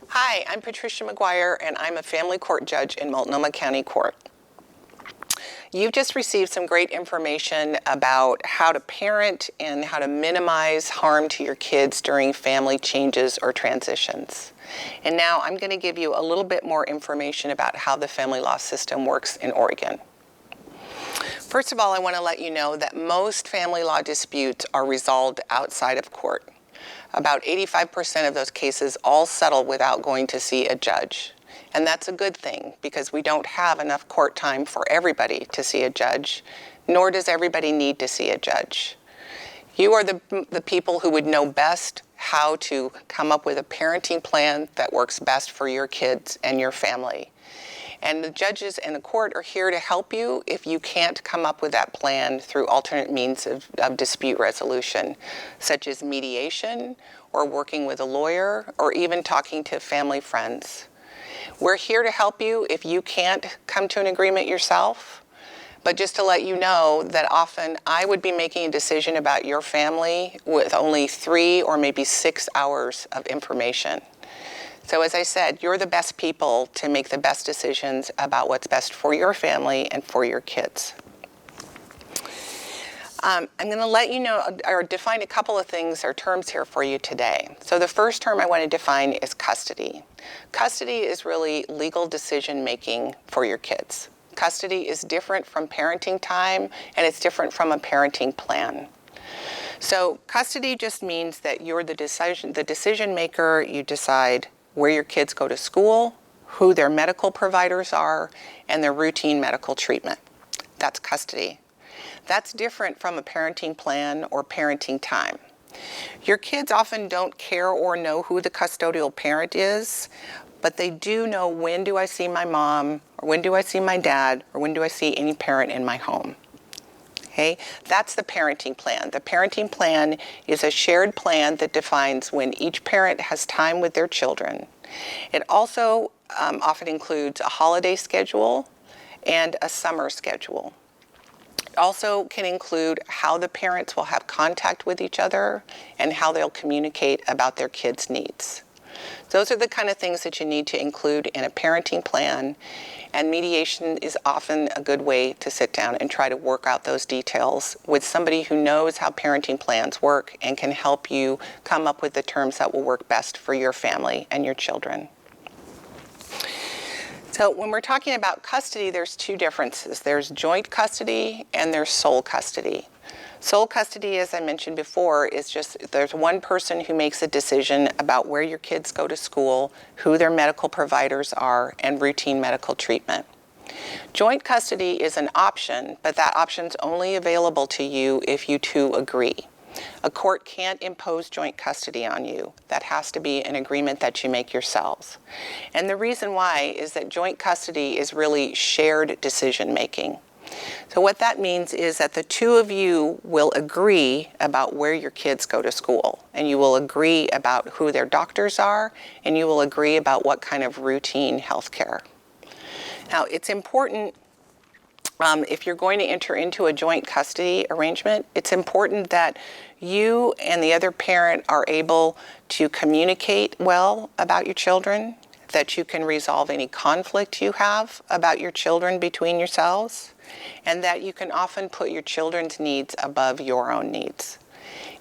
Hi, I'm Patricia McGuire, and I'm a family court judge in Multnomah County Court. You've just received some great information about how to parent and how to minimize harm to your kids during family changes or transitions. And now I'm going to give you a little bit more information about how the family law system works in Oregon. First of all, I want to let you know that most family law disputes are resolved outside of court. About 85% of those cases all settle without going to see a judge. And that's a good thing because we don't have enough court time for everybody to see a judge, nor does everybody need to see a judge. You are the people who would know best how to come up with a parenting plan that works best for your kids and your family. And the judges and the court are here to help you if you can't come up with that plan through alternate means of dispute resolution, such as mediation or working with a lawyer or even talking to family friends. We're here to help you if you can't come to an agreement yourself. But just to let you know that often I would be making a decision about your family with only 3 or maybe 6 hours of information. So as I said, you're the best people to make the best decisions about what's best for your family and for your kids. I'm going to let you know or define a couple of things or terms here for you today. So the first term I want to define is custody. Custody is really legal decision making for your kids. Custody is different from parenting time, and it's different from a parenting plan. So custody just means that you're the decision maker. You decide where your kids go to school, who their medical providers are, and their routine medical treatment. That's custody. That's different from a parenting plan or parenting time. Your kids often don't care or know who the custodial parent is, but they do know when do I see my mom, or when do I see my dad, or when do I see any parent in my home. Okay, that's the parenting plan. The parenting plan is a shared plan that defines when each parent has time with their children. It also often includes a holiday schedule and a summer schedule. It also can include how the parents will have contact with each other and how they'll communicate about their kids' needs. Those are the kind of things that you need to include in a parenting plan, and mediation is often a good way to sit down and try to work out those details with somebody who knows how parenting plans work and can help you come up with the terms that will work best for your family and your children. So when we're talking about custody, there's 2 differences. There's joint custody and there's sole custody. Sole custody, as I mentioned before, is just there's one person who makes a decision about where your kids go to school, who their medical providers are, and routine medical treatment. Joint custody is an option, but that option's only available to you if you 2 agree. A court can't impose joint custody on you. That has to be an agreement that you make yourselves. And the reason why is that joint custody is really shared decision making. So what that means is that the 2 of you will agree about where your kids go to school, and you will agree about who their doctors are, and you will agree about what kind of routine health care. Now, it's important if you're going to enter into a joint custody arrangement, it's important that you and the other parent are able to communicate well about your children, that you can resolve any conflict you have about your children between yourselves, and that you can often put your children's needs above your own needs.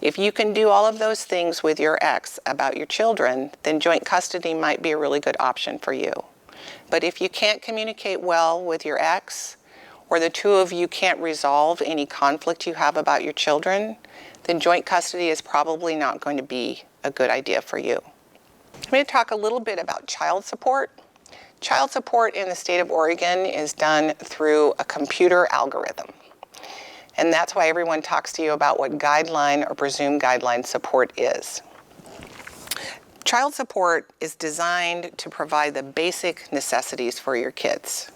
If you can do all of those things with your ex about your children, then joint custody might be a really good option for you. But if you can't communicate well with your ex, or the 2 of you can't resolve any conflict you have about your children, then joint custody is probably not going to be a good idea for you. I'm going to talk a little bit about child support. Child support in the state of Oregon is done through a computer algorithm. And that's why everyone talks to you about what guideline or presumed guideline support is. Child support is designed to provide the basic necessities for your kids.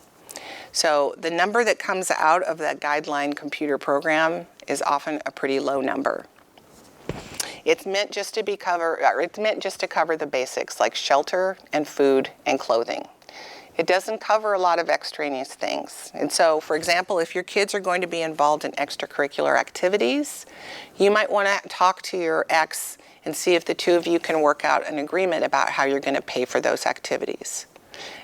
So the number that comes out of that guideline computer program is often a pretty low number. It's meant just to cover the basics like shelter and food and clothing. It doesn't cover a lot of extraneous things. And so, for example, if your kids are going to be involved in extracurricular activities, you might want to talk to your ex and see if the two of you can work out an agreement about how you're going to pay for those activities.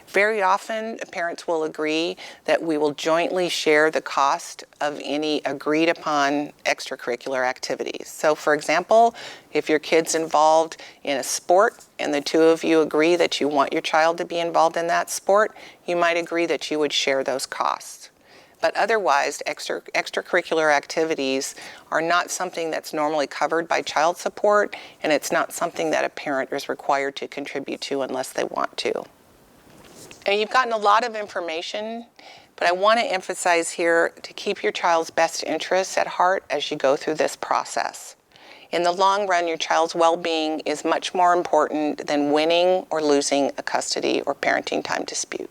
Very often, parents will agree that we will jointly share the cost of any agreed upon extracurricular activities. So, for example, if your kid's involved in a sport and the two of you agree that you want your child to be involved in that sport, you might agree that you would share those costs. But otherwise, extracurricular activities are not something that's normally covered by child support, and it's not something that a parent is required to contribute to unless they want to. And you've gotten a lot of information, but I want to emphasize here to keep your child's best interests at heart as you go through this process. In the long run, your child's well-being is much more important than winning or losing a custody or parenting time dispute.